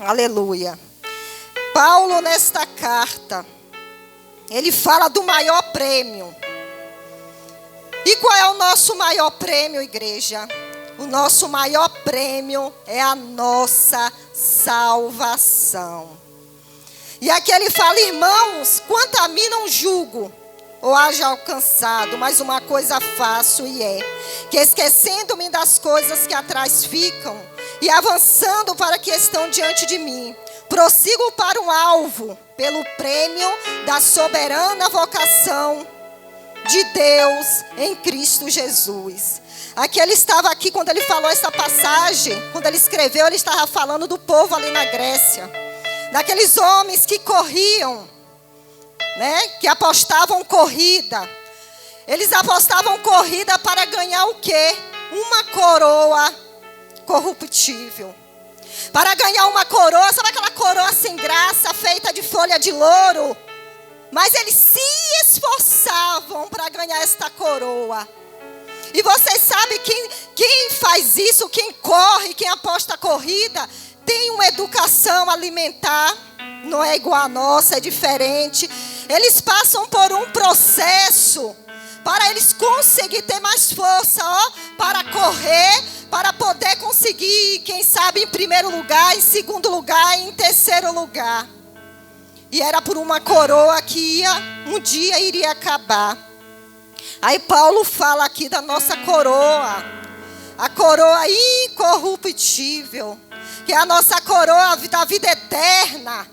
Aleluia. Paulo, nesta carta, ele fala do maior prêmio. E qual é o nosso maior prêmio, igreja? O nosso maior prêmio é a nossa salvação. E aqui ele fala: irmãos, quanto a mim não julgo ou haja alcançado, mas uma coisa faço, e é que, esquecendo-me das coisas que atrás ficam e avançando para que estão diante de mim, prossigo para um alvo, pelo prêmio da soberana vocação de Deus em Cristo Jesus. Aqui ele estava aqui quando ele falou essa passagem, quando ele escreveu, ele estava falando do povo ali na Grécia, daqueles homens que corriam, né, que apostavam corrida. Eles apostavam corrida para ganhar o quê? Uma coroa corruptível. Para ganhar uma coroa, sabe aquela coroa sem graça, feita de folha de louro? Mas eles se esforçavam para ganhar esta coroa. E vocês sabem quem faz isso, quem corre, quem aposta a corrida, tem uma educação alimentar, não é igual a nossa, é diferente. Eles passam por um processo para eles conseguirem ter mais força, para correr, para poder conseguir, quem sabe, em primeiro lugar, em segundo lugar, em terceiro lugar. E era por uma coroa que um dia iria acabar. Aí Paulo fala aqui da nossa coroa, a coroa incorruptível, que é a nossa coroa da vida eterna.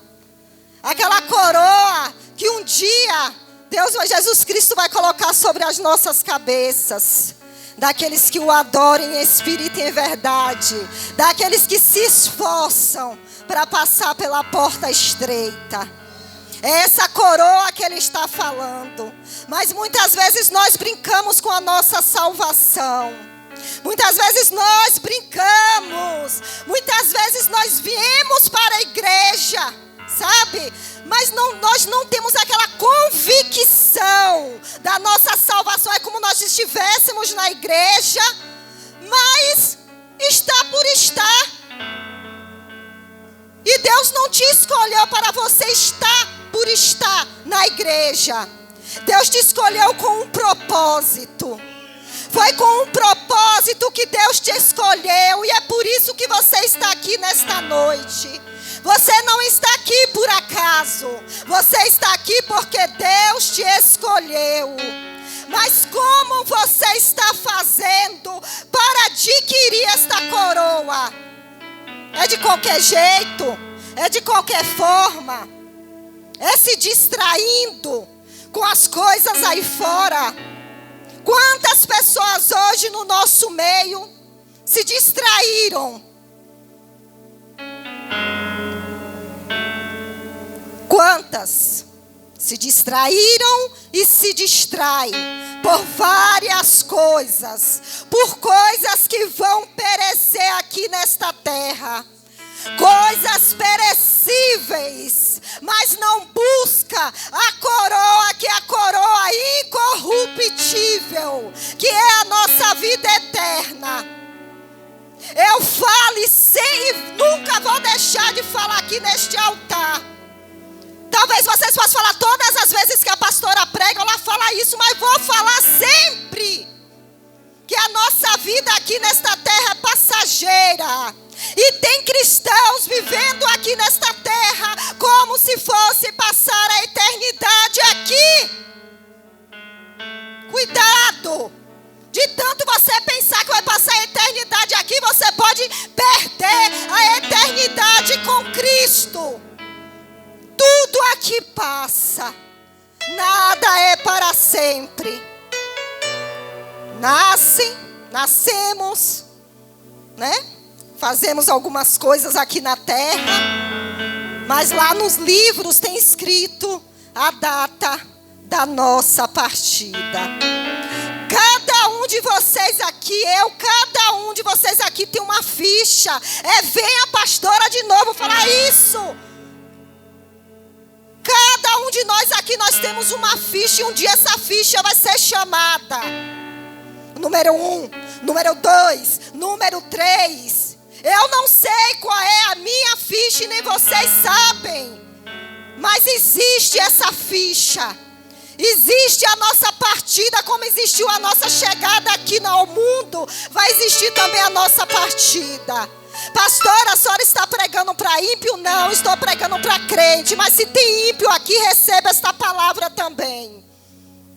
Aquela coroa que um dia Deus, Jesus Cristo, vai colocar sobre as nossas cabeças. Daqueles que o adorem em espírito e em verdade. Daqueles que se esforçam para passar pela porta estreita. É essa coroa que ele está falando. Mas muitas vezes nós brincamos com a nossa salvação. Muitas vezes nós brincamos. Muitas vezes nós viemos para a igreja, sabe? Mas nós não temos aquela convicção da nossa salvação. É como nós estivéssemos na igreja, mas está por estar. E Deus não te escolheu para você estar por estar na igreja. Deus te escolheu com um propósito. Foi com um propósito que Deus te escolheu. E é por isso que você está aqui nesta noite. Você não está aqui por acaso. Você está aqui porque Deus te escolheu. Mas como você está fazendo para adquirir esta coroa? É de qualquer jeito? É de qualquer forma? É se distraindo com as coisas aí fora? Quantas pessoas hoje no nosso meio se distraíram? Quantas se distraíram e se distraem por várias coisas, por coisas que vão perecer aqui nesta terra, coisas perecíveis, mas não busca a coroa, que é a coroa incorruptível, que é a nossa vida eterna. Eu falo e nunca vou deixar de falar aqui neste altar. Talvez vocês possam falar todas as vezes que a pastora prega, ela fala isso, mas vou falar sempre que a nossa vida aqui nesta terra é passageira. E tem cristãos vivendo aqui nesta terra como se fosse passar a eternidade aqui. Cuidado! De tanto você pensar que vai passar a eternidade aqui, você pode perder a eternidade com Cristo. Tudo aqui passa. Nada é para sempre. Nascemos, né? Fazemos algumas coisas aqui na terra, mas lá nos livros tem escrito a data da nossa partida. Cada um de vocês aqui, cada um de vocês aqui tem uma ficha. Vem a pastora de novo falar isso. Cada um de nós aqui, nós temos uma ficha, e um dia essa ficha vai ser chamada. Número 1, número 2, número 3. Eu não sei qual é a minha ficha, e nem vocês sabem. Mas existe essa ficha. Existe a nossa partida, como existiu a nossa chegada aqui no mundo, vai existir também a nossa partida. Pastora, a senhora está pregando para ímpio? Não, estou pregando para crente. Mas se tem ímpio aqui, receba esta palavra também.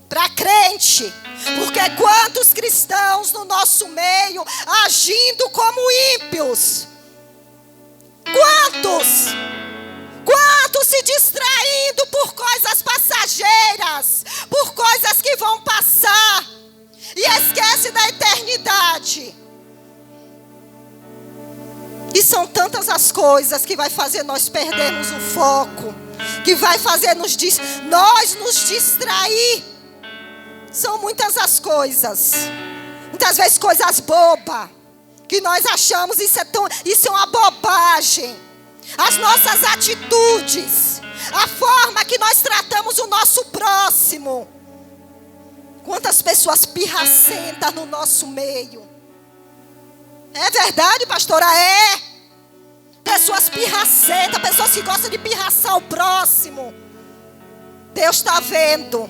Para crente. Porque quantos cristãos no nosso meio agindo como ímpios? Quantos? Quantos se distraindo por coisas passageiras, por coisas que vão passar, e esquece da eternidade. E são tantas as coisas que vai fazer nós perdermos o foco, que vai fazer nós nos distrair. São muitas as coisas, muitas vezes coisas bobas, que nós achamos isso é uma bobagem. As nossas atitudes, a forma que nós tratamos o nosso próximo. Quantas pessoas pirracentas no nosso meio. É verdade, pastora? É. Pessoas pirracentas, pessoas que gostam de pirraçar o próximo. Deus está vendo.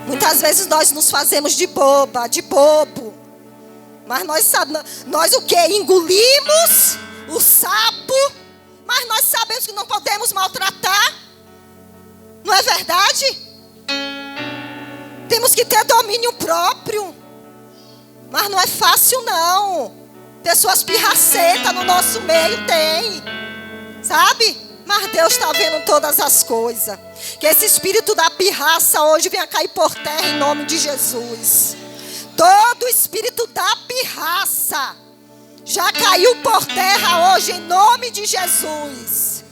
Muitas vezes nós nos fazemos de boba, de bobo. Mas nós o que? Engolimos o sapo, mas nós sabemos que não podemos maltratar. Não é verdade? Temos que ter domínio próprio. Mas não é fácil não. Pessoas pirracentas no nosso meio tem. Sabe? Mas Deus está vendo todas as coisas. Que esse espírito da pirraça hoje venha cair por terra em nome de Jesus. Todo espírito da pirraça já caiu por terra hoje em nome de Jesus.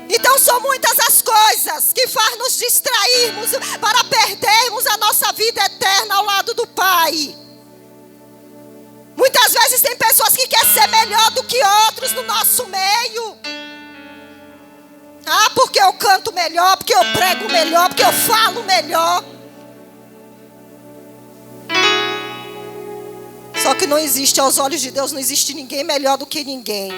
Então são muitas as coisas que faz nos distrairmos para perdermos a nossa vida eterna ao lado do Pai. Muitas vezes tem pessoas que querem ser melhor do que outros no nosso meio. Ah, porque eu canto melhor, porque eu prego melhor, porque eu falo melhor. Só que não existe, aos olhos de Deus, não existe ninguém melhor do que ninguém.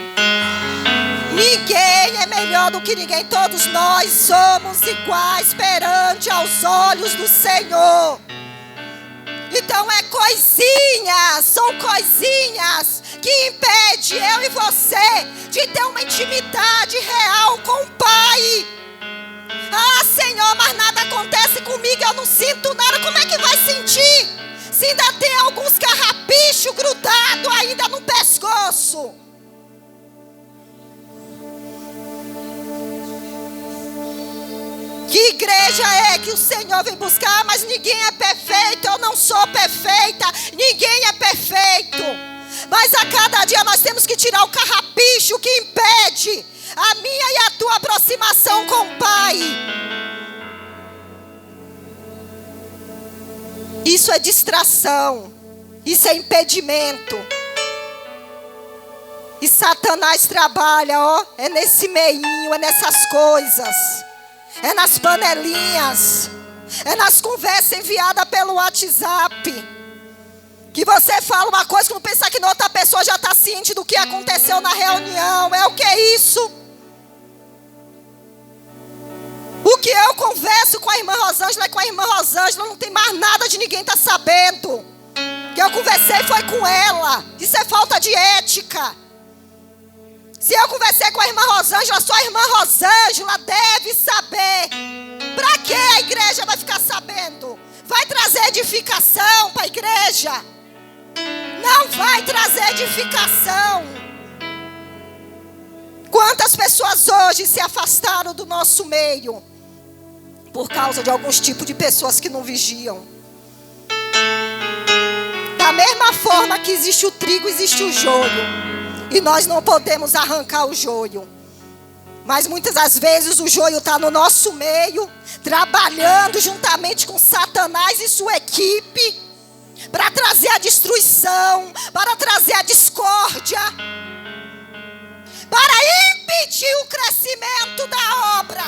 Ninguém é melhor do que ninguém. Todos nós somos iguais perante aos olhos do Senhor. Então é coisinhas, são coisinhas que impedem eu e você de ter uma intimidade real com o Pai. Ah, Senhor, mas nada acontece comigo, eu não sinto nada. Como é que vai sentir? Se ainda tem alguns carrapichos grudados ainda no pescoço. Que igreja é que o Senhor vem buscar? Mas ninguém é perfeito, eu não sou perfeita, ninguém é perfeito. Mas a cada dia nós temos que tirar o carrapicho que impede a minha e a tua aproximação com o Pai. Isso é distração, isso é impedimento. E Satanás trabalha, é nesse meinho, é nessas coisas. É nas panelinhas. É nas conversas enviadas pelo WhatsApp. Que você fala uma coisa que não pensa que outra pessoa já está ciente do que aconteceu na reunião. É o que é isso? O que eu converso com a irmã Rosângela é com a irmã Rosângela. Não tem mais nada de ninguém tá sabendo. O que eu conversei foi com ela. Isso é falta de ética. Se eu conversei com a irmã Rosângela, só a irmã Rosângela deve saber. Para que a igreja vai ficar sabendo? Vai trazer edificação para a igreja? Não vai trazer edificação. Quantas pessoas hoje se afastaram do nosso meio por causa de alguns tipos de pessoas que não vigiam? Da mesma forma que existe o trigo, existe o joio. E nós não podemos arrancar o joio. Mas muitas das vezes o joio está no nosso meio, trabalhando juntamente com Satanás e sua equipe, para trazer a destruição, para trazer a discórdia, para impedir o crescimento da obra.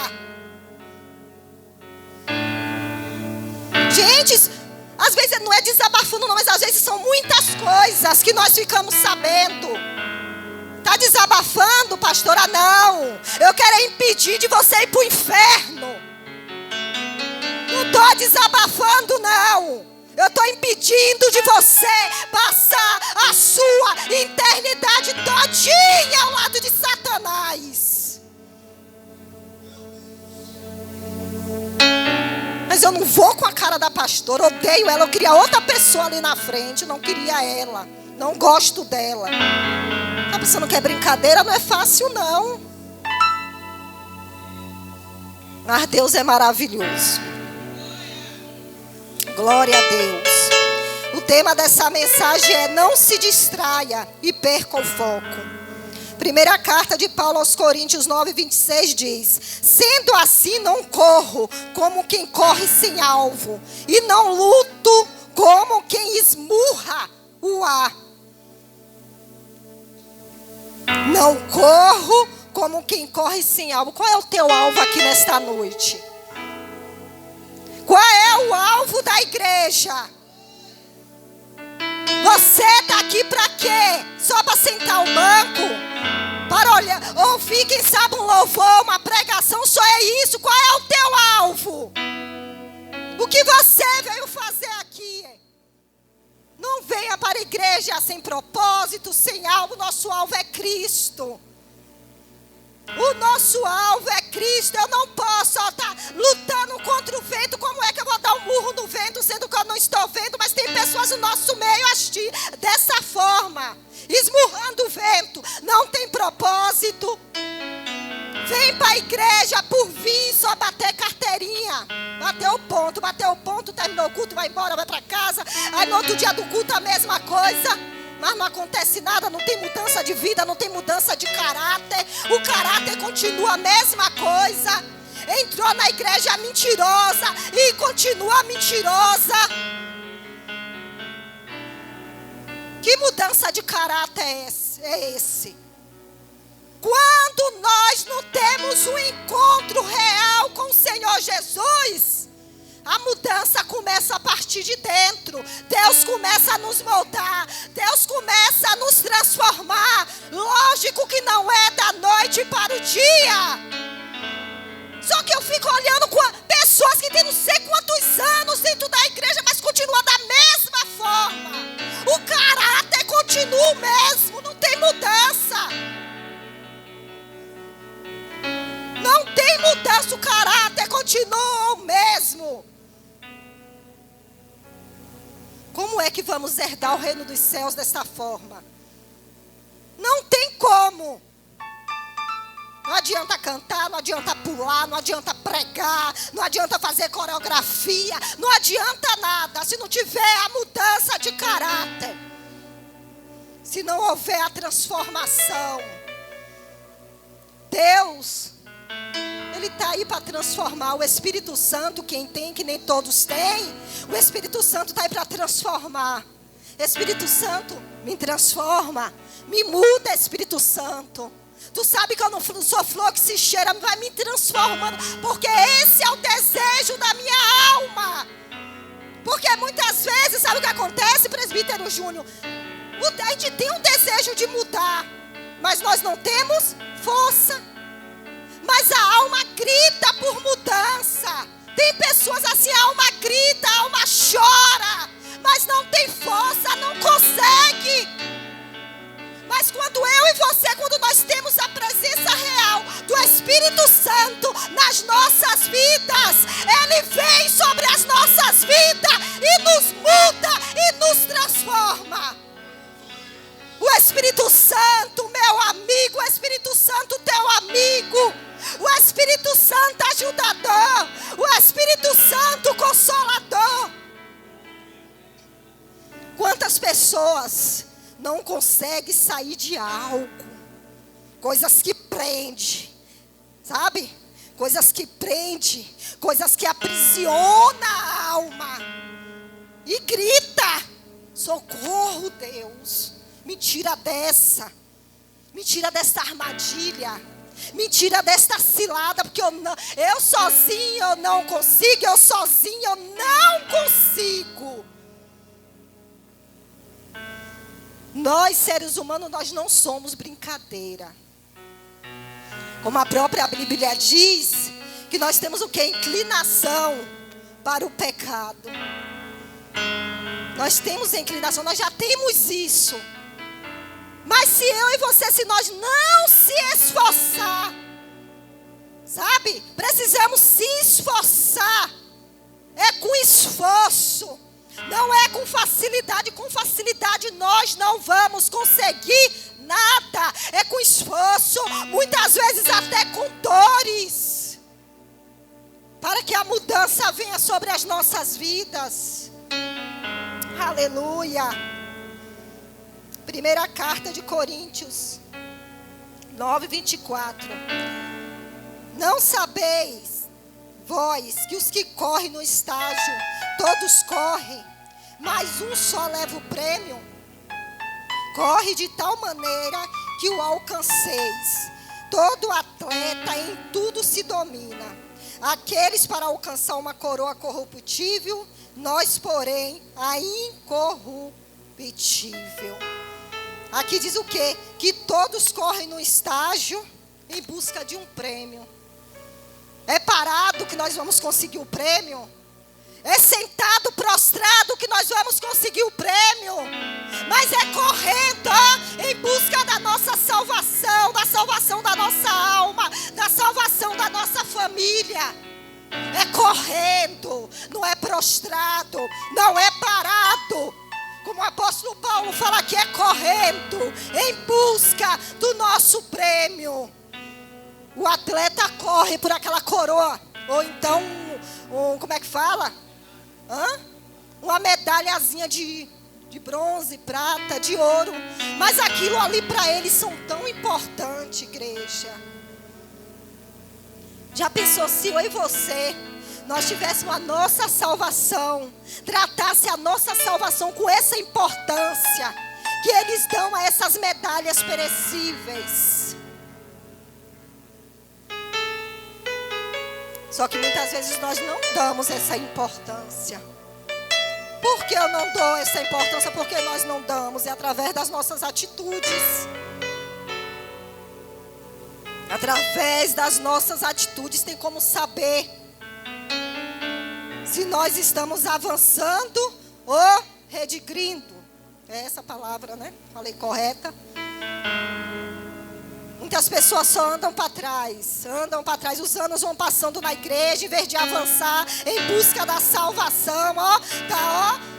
Gente, às vezes não é desabafando não, mas às vezes são muitas coisas que nós ficamos sabendo. Está desabafando, pastora? Não. Eu quero impedir de você ir para o inferno. Não estou desabafando, não. Eu estou impedindo de você passar a sua eternidade todinha ao lado de Satanás. Mas eu não vou com a cara da pastora, odeio ela. Eu queria outra pessoa ali na frente, não queria ela. Não gosto dela. A pessoa não quer brincadeira, não é fácil não. Mas Deus é maravilhoso. Glória a Deus. O tema dessa mensagem é: não se distraia e perca o foco. Primeira carta de Paulo aos Coríntios 9:26 diz: sendo assim não corro como quem corre sem alvo, e não luto como quem esmurra o ar. Não corro como quem corre sem alvo. Qual é o teu alvo aqui nesta noite? Qual é o alvo da igreja? Você está aqui para quê? Só para sentar o banco? Para olhar, ouvir, quem sabe, um louvor, uma pregação? Só é isso? Qual é o teu alvo? O que você veio fazer aqui? Não venha para a igreja sem propósito, sem alvo. Nosso alvo é Cristo. O nosso alvo é Cristo. Eu não posso estar lutando contra o vento. Como é que eu vou dar um murro no vento, sendo que eu não estou vendo? Mas tem pessoas no nosso meio dessa forma, esmurrando o vento. Não tem propósito. Vem para a igreja por vir, só bater carteirinha. Bateu o ponto, terminou o culto, vai embora, vai para casa. Aí no outro dia do culto a mesma coisa. Mas não acontece nada, não tem mudança de vida, não tem mudança de caráter. O caráter continua a mesma coisa. Entrou na igreja mentirosa e continua mentirosa. Que mudança de caráter é esse? Quando nós não temos um encontro real com o Senhor Jesus, a mudança começa a partir de dentro. Deus começa a nos moldar. Deus começa a nos transformar. Lógico que não é da noite para o dia. Só que eu fico olhando com pessoas que têm não sei quantos anos dentro da igreja, mas continuam da mesma forma. O caráter continua o mesmo. Não tem mudança. Não tem mudança. O caráter continua o mesmo. Como é que vamos herdar o reino dos céus desta forma? Não tem como. Não adianta cantar, não adianta pular, não adianta pregar, não adianta fazer coreografia, não adianta nada se não tiver a mudança de caráter. Se não houver a transformação. Deus, Ele está aí para transformar. O Espírito Santo, quem tem, que nem todos têm, o Espírito Santo está aí para transformar. Espírito Santo, me transforma, me muda, Espírito Santo. Tu sabe que eu não sou flor que se cheira, vai me transformando, porque esse é o desejo da minha alma. Porque muitas vezes, sabe o que acontece, presbítero Júnior? A gente tem um desejo de mudar, mas nós não temos força. Mas a alma grita por mudança. Tem pessoas assim, a alma grita, a alma chora, mas não tem força, não consegue. Mas quando eu e você, quando nós temos a presença real do Espírito Santo nas nossas vidas, Ele vem sobre as nossas vidas e nos muda e nos transforma. O Espírito Santo, meu amigo, o Espírito Santo, teu amigo, o Espírito Santo ajudador, o Espírito Santo consolador. Quantas pessoas não conseguem sair de algo, coisas que prendem, sabe? Coisas que prendem, coisas que aprisionam a alma. E grita: socorro, Deus, me tira dessa, me tira desta armadilha, me tira desta cilada, porque eu sozinho eu não consigo, eu sozinho eu não consigo. Nós, seres humanos, nós não somos brincadeira. Como a própria Bíblia diz, que nós temos o quê? Inclinação para o pecado. Nós temos inclinação, nós já temos isso. Mas se eu e você, se nós não se esforçar, sabe? Precisamos se esforçar. É com esforço. Não é com facilidade. Com facilidade nós não vamos conseguir nada. É com esforço. Muitas vezes até com dores. Para que a mudança venha sobre as nossas vidas. Aleluia. Primeira carta de Coríntios 9:24. Não sabeis, vós, que os que correm no estágio, todos correm, mas um só leva o prêmio? Corre de tal maneira que o alcanceis. Todo atleta em tudo se domina. Aqueles para alcançar uma coroa corruptível, nós, porém, a incorruptível. Aqui diz o quê? Que todos correm no estágio em busca de um prêmio. É parado que nós vamos conseguir o prêmio? É sentado, prostrado que nós vamos conseguir o prêmio? Mas é correndo, em busca da nossa salvação, da salvação da nossa alma, da salvação da nossa família. É correndo, não é prostrado, não é parado. Como o apóstolo Paulo fala que é correndo, em busca do nosso prêmio. O atleta corre por aquela coroa, ou então, como é que fala? Uma medalhazinha de bronze, prata, de ouro. Mas aquilo ali para eles são tão importante, igreja. Já pensou se eu e você, nós tivéssemos a nossa salvação, tratasse a nossa salvação com essa importância que eles dão a essas medalhas perecíveis? Só que muitas vezes nós não damos essa importância. Por que eu não dou essa importância? Porque nós não damos. É através das nossas atitudes. Através das nossas atitudes tem como saber se nós estamos avançando ou regredindo. É essa palavra, né? Falei correta. Muitas pessoas só andam para trás. Os anos vão passando na igreja, em vez de avançar em busca da salvação.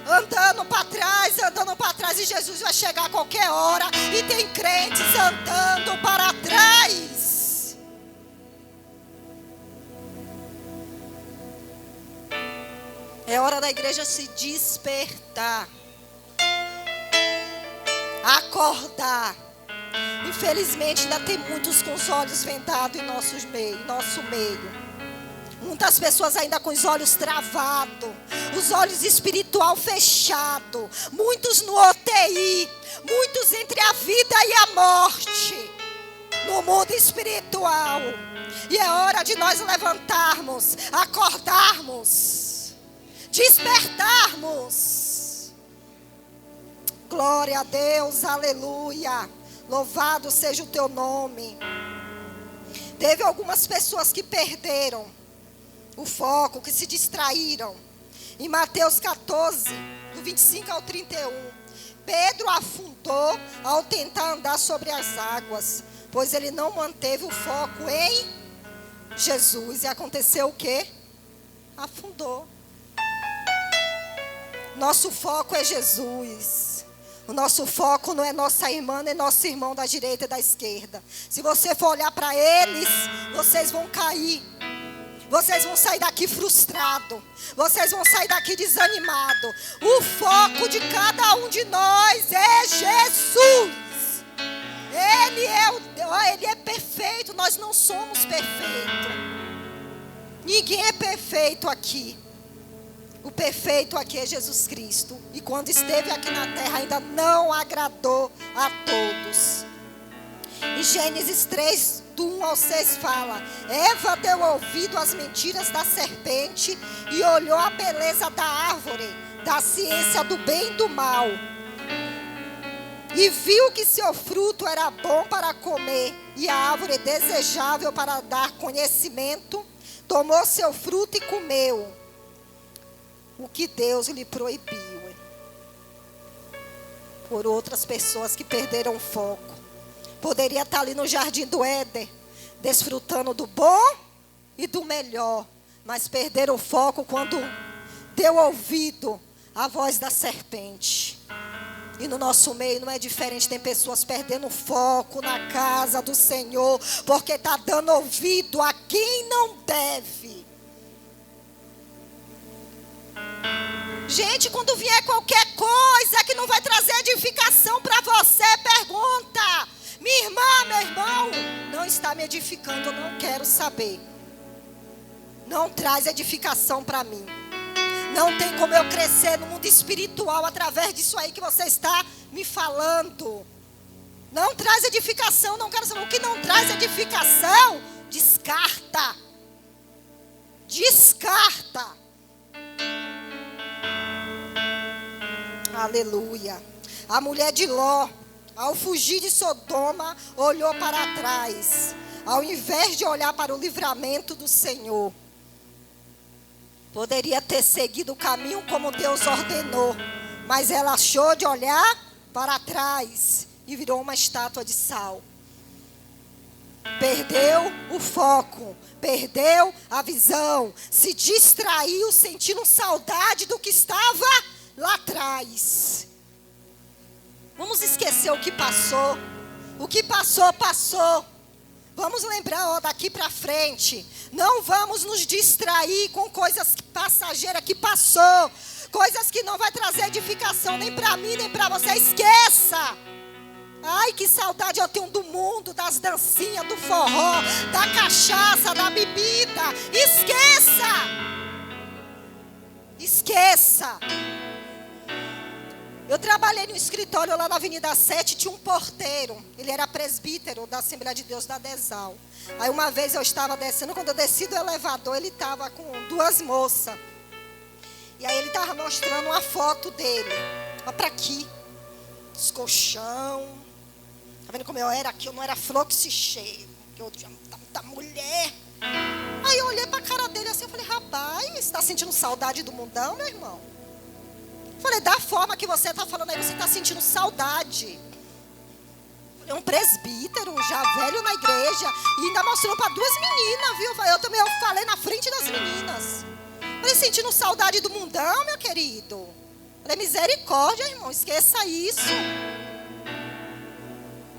Andando para trás. E Jesus vai chegar a qualquer hora. E tem crentes andando para trás. É hora da igreja se despertar. Acordar. Infelizmente ainda tem muitos com os olhos vendados em nosso meio. Muitas pessoas ainda com os olhos travados, os olhos espiritual fechados. Muitos no UTI, muitos entre a vida e a morte, no mundo espiritual. E é hora de nós levantarmos, acordarmos, despertarmos. Glória a Deus, aleluia. Louvado seja o teu nome. Teve algumas pessoas que perderam o foco, que se distraíram. Em Mateus 14, do 25 ao 31. Pedro afundou ao tentar andar sobre as águas, pois ele não manteve o foco em Jesus. E aconteceu o quê? Afundou. Nosso foco é Jesus. O nosso foco não é nossa irmã, nem nosso irmão da direita e da esquerda. Se você for olhar para eles, vocês vão cair. Vocês vão sair daqui frustrados. Vocês vão sair daqui desanimados. O foco de cada um de nós é Jesus. Ele é perfeito. Nós não somos perfeitos. Ninguém é perfeito aqui. O perfeito aqui é Jesus Cristo. E quando esteve aqui na terra ainda não agradou a todos. Em Gênesis 3, do 1 ao 6 fala: Eva deu ouvido às mentiras da serpente e olhou a beleza da árvore, da ciência do bem e do mal. E viu que seu fruto era bom para comer, e a árvore desejável para dar conhecimento. Tomou seu fruto e comeu o que Deus lhe proibiu. Por outras pessoas que perderam o foco. Poderia estar ali no jardim do Éden, desfrutando do bom e do melhor. Mas perderam o foco quando deu ouvido à voz da serpente. E no nosso meio não é diferente, tem pessoas perdendo foco na casa do Senhor, porque está dando ouvido a quem não deve. Gente, quando vier qualquer coisa que não vai trazer edificação para você, pergunta: minha irmã, meu irmão, não está me edificando, eu não quero saber. Não traz edificação para mim. Não tem como eu crescer no mundo espiritual através disso aí que você está me falando. Não traz edificação, não quero saber. O que não traz edificação, descarta. Descarta. Aleluia. A mulher de Ló, ao fugir de Sodoma, olhou para trás, ao invés de olhar para o livramento do Senhor. Poderia ter seguido o caminho como Deus ordenou, mas ela achou de olhar para trás e virou uma estátua de sal. Perdeu o foco, perdeu a visão, se distraiu, sentindo saudade do que estava lá atrás. Vamos esquecer o que passou. O que passou, passou. Vamos lembrar, daqui para frente. Não vamos nos distrair com coisas passageiras que passou. Coisas que não vai trazer edificação nem para mim, nem para você. Esqueça. Ai, que saudade eu tenho do mundo, das dancinhas, do forró, da cachaça, da bebida. Esqueça. Esqueça. Eu trabalhei no escritório lá na Avenida 7, tinha um porteiro. Ele era presbítero da Assembleia de Deus da Desal. Aí uma vez eu estava descendo, quando eu desci do elevador, ele estava com duas moças. E aí ele estava mostrando uma foto dele. Olha para aqui. Os colchão. Tá vendo como eu era aqui? Eu não era flor que se cheio. Eu tinha muita mulher. Aí eu olhei para a cara dele assim, eu falei: rapaz, você está sentindo saudade do mundão, meu irmão? Falei: da forma que você está falando aí, você está sentindo saudade. É um presbítero, já velho na igreja, e ainda mostrou para duas meninas, viu? Eu também falei na frente das meninas. Falei: sentindo saudade do mundão, meu querido? Falei: misericórdia, irmão, esqueça isso.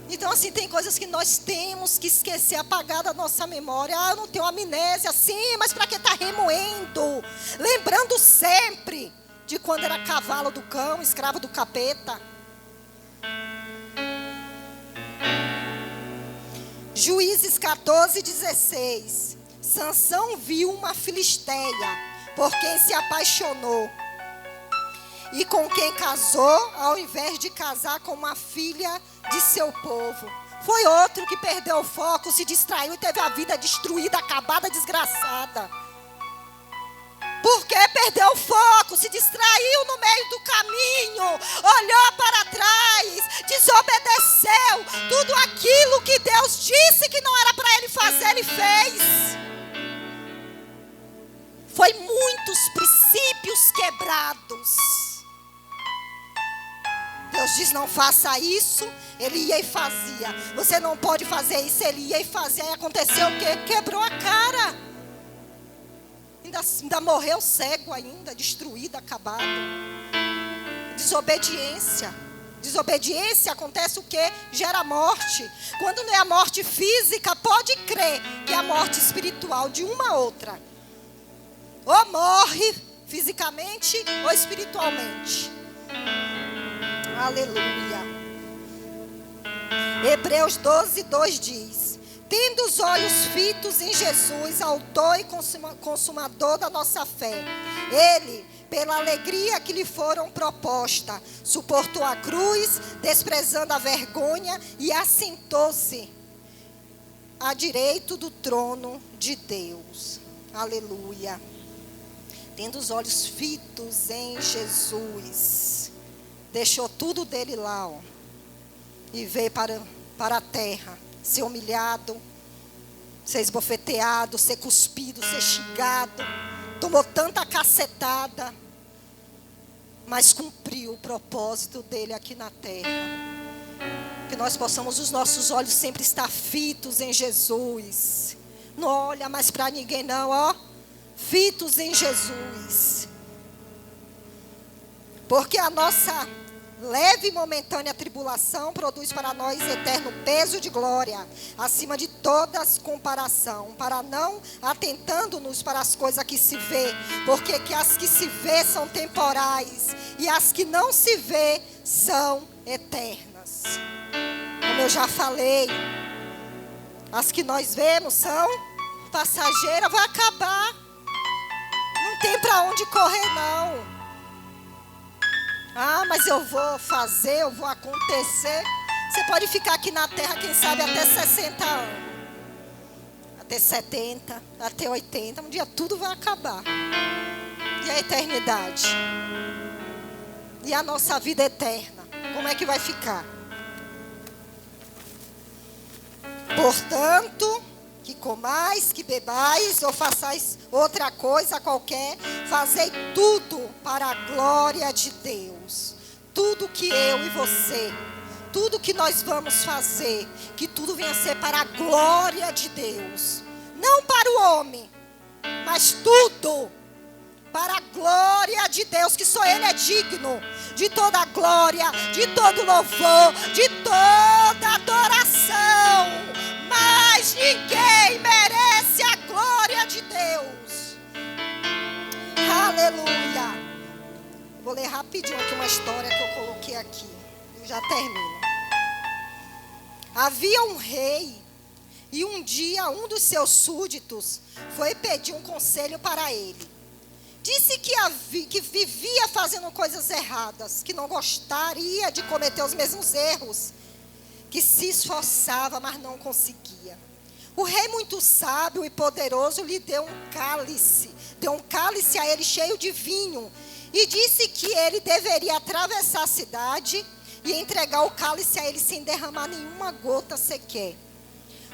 Então, assim, tem coisas que nós temos que esquecer, apagar da nossa memória. Ah, eu não tenho amnésia, sim, mas para que estar remoendo? Lembrando sempre de quando era cavalo do cão, escravo do capeta. Juízes 14:16. Sansão viu uma filisteia, por quem se apaixonou, e com quem casou, ao invés de casar com uma filha de seu povo. Foi outro que perdeu o foco, se distraiu e teve a vida destruída, acabada, desgraçada. Porque perdeu o foco, se distraiu no meio do caminho, olhou para trás, desobedeceu. Tudo aquilo que Deus disse que não era para ele fazer, ele fez. Foi muitos princípios quebrados. Deus diz: não faça isso, ele ia e fazia. Você não pode fazer isso, ele ia e fazia. E aconteceu o quê? Quebrou a cara. Ainda morreu cego ainda, destruído, acabado. Desobediência. Desobediência acontece o quê? Gera morte. Quando não é a morte física, pode crer que é a morte espiritual de uma a outra. Ou morre fisicamente ou espiritualmente. Aleluia. Hebreus 12:2 diz: tendo os olhos fitos em Jesus, autor e consumador da nossa fé, ele, pela alegria que lhe foram proposta, suportou a cruz, desprezando a vergonha, e assentou-se à direita do trono de Deus. Aleluia. Tendo os olhos fitos em Jesus, deixou tudo dele lá, ó. e veio para a terra ser humilhado, ser esbofeteado, ser cuspido, ser xingado, tomou tanta cacetada, mas cumpriu o propósito dele aqui na terra. Que nós possamos os nossos olhos sempre estar fitos em Jesus. Não olha mais para ninguém não, ó. Fitos em Jesus. Porque a nossa leve e momentânea tribulação produz para nós eterno peso de glória, acima de todas comparação, para não atentando-nos para as coisas que se vê, porque que as que se vê são temporais, e as que não se vê são eternas. Como eu já falei, as que nós vemos são passageiras, vai acabar. Não tem para onde correr não. Ah, mas eu vou fazer, eu vou acontecer. Você pode ficar aqui na terra, quem sabe, até 60 anos. Até 70, até 80. Um dia tudo vai acabar. E a eternidade? E a nossa vida eterna? Como é que vai ficar? Portanto, que comais, que bebais, ou façais outra coisa qualquer, fazei tudo para a glória de Deus. Tudo que eu e você, tudo que nós vamos fazer, que tudo venha a ser para a glória de Deus. Não para o homem, mas tudo para a glória de Deus, que só Ele é digno de toda a glória, de todo louvor, de toda adoração. Mas ninguém merece a glória de Deus. Aleluia. Vou ler rapidinho aqui uma história que eu coloquei aqui. Eu já termino. Havia um rei, e um dia um dos seus súditos foi pedir um conselho para ele. Disse que vivia fazendo coisas erradas, que não gostaria de cometer os mesmos erros, que se esforçava, mas não conseguia. O rei, muito sábio e poderoso, lhe deu um cálice a ele cheio de vinho, e disse que ele deveria atravessar a cidade e entregar o cálice a ele sem derramar nenhuma gota sequer.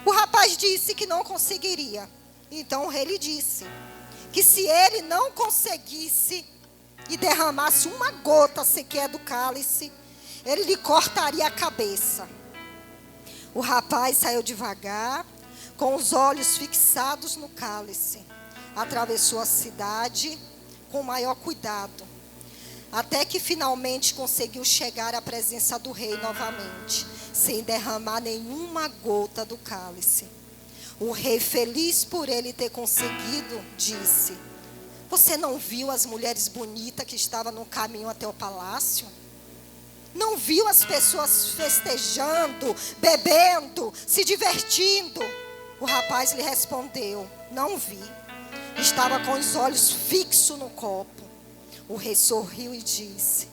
O rapaz disse que não conseguiria. Então o rei lhe disse que se ele não conseguisse e derramasse uma gota sequer do cálice, ele lhe cortaria a cabeça. O rapaz saiu devagar, com os olhos fixados no cálice. Atravessou a cidade com o maior cuidado, até que finalmente conseguiu chegar à presença do rei novamente, sem derramar nenhuma gota do cálice. O rei, feliz por ele ter conseguido, disse: você não viu as mulheres bonitas que estavam no caminho até o palácio? Não viu as pessoas festejando, bebendo, se divertindo? O rapaz lhe respondeu: não vi. Estava com os olhos fixos no copo. O rei sorriu e disse: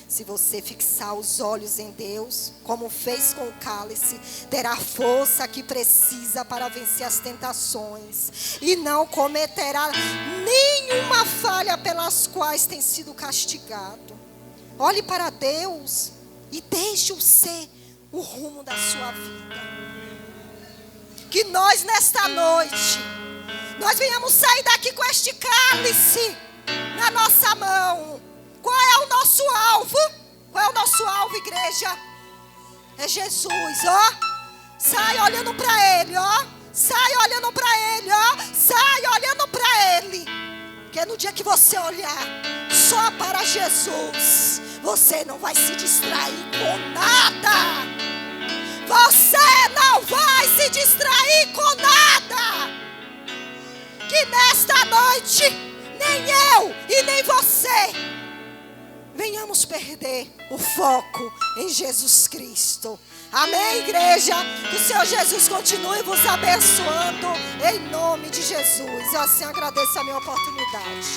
se você fixar os olhos em Deus, como fez com o cálice, terá a força que precisa para vencer as tentações, e não cometerá nenhuma falha pelas quais tem sido castigado. Olhe para Deus e deixe-o ser o rumo da sua vida. Que nós, nesta noite, nós venhamos sair daqui com este cálice na nossa mão. Qual é o nosso alvo? Qual é o nosso alvo, igreja? É Jesus, ó. Sai olhando para Ele, ó. Sai olhando para Ele, ó. Sai olhando para Ele. Porque no dia que você olhar só para Jesus, você não vai se distrair com nada. Você não vai se distrair com nada. Que nesta noite, nem eu e nem você venhamos perder o foco em Jesus Cristo. Amém, igreja? Que o Senhor Jesus continue vos abençoando em nome de Jesus. Eu assim agradeço a minha oportunidade.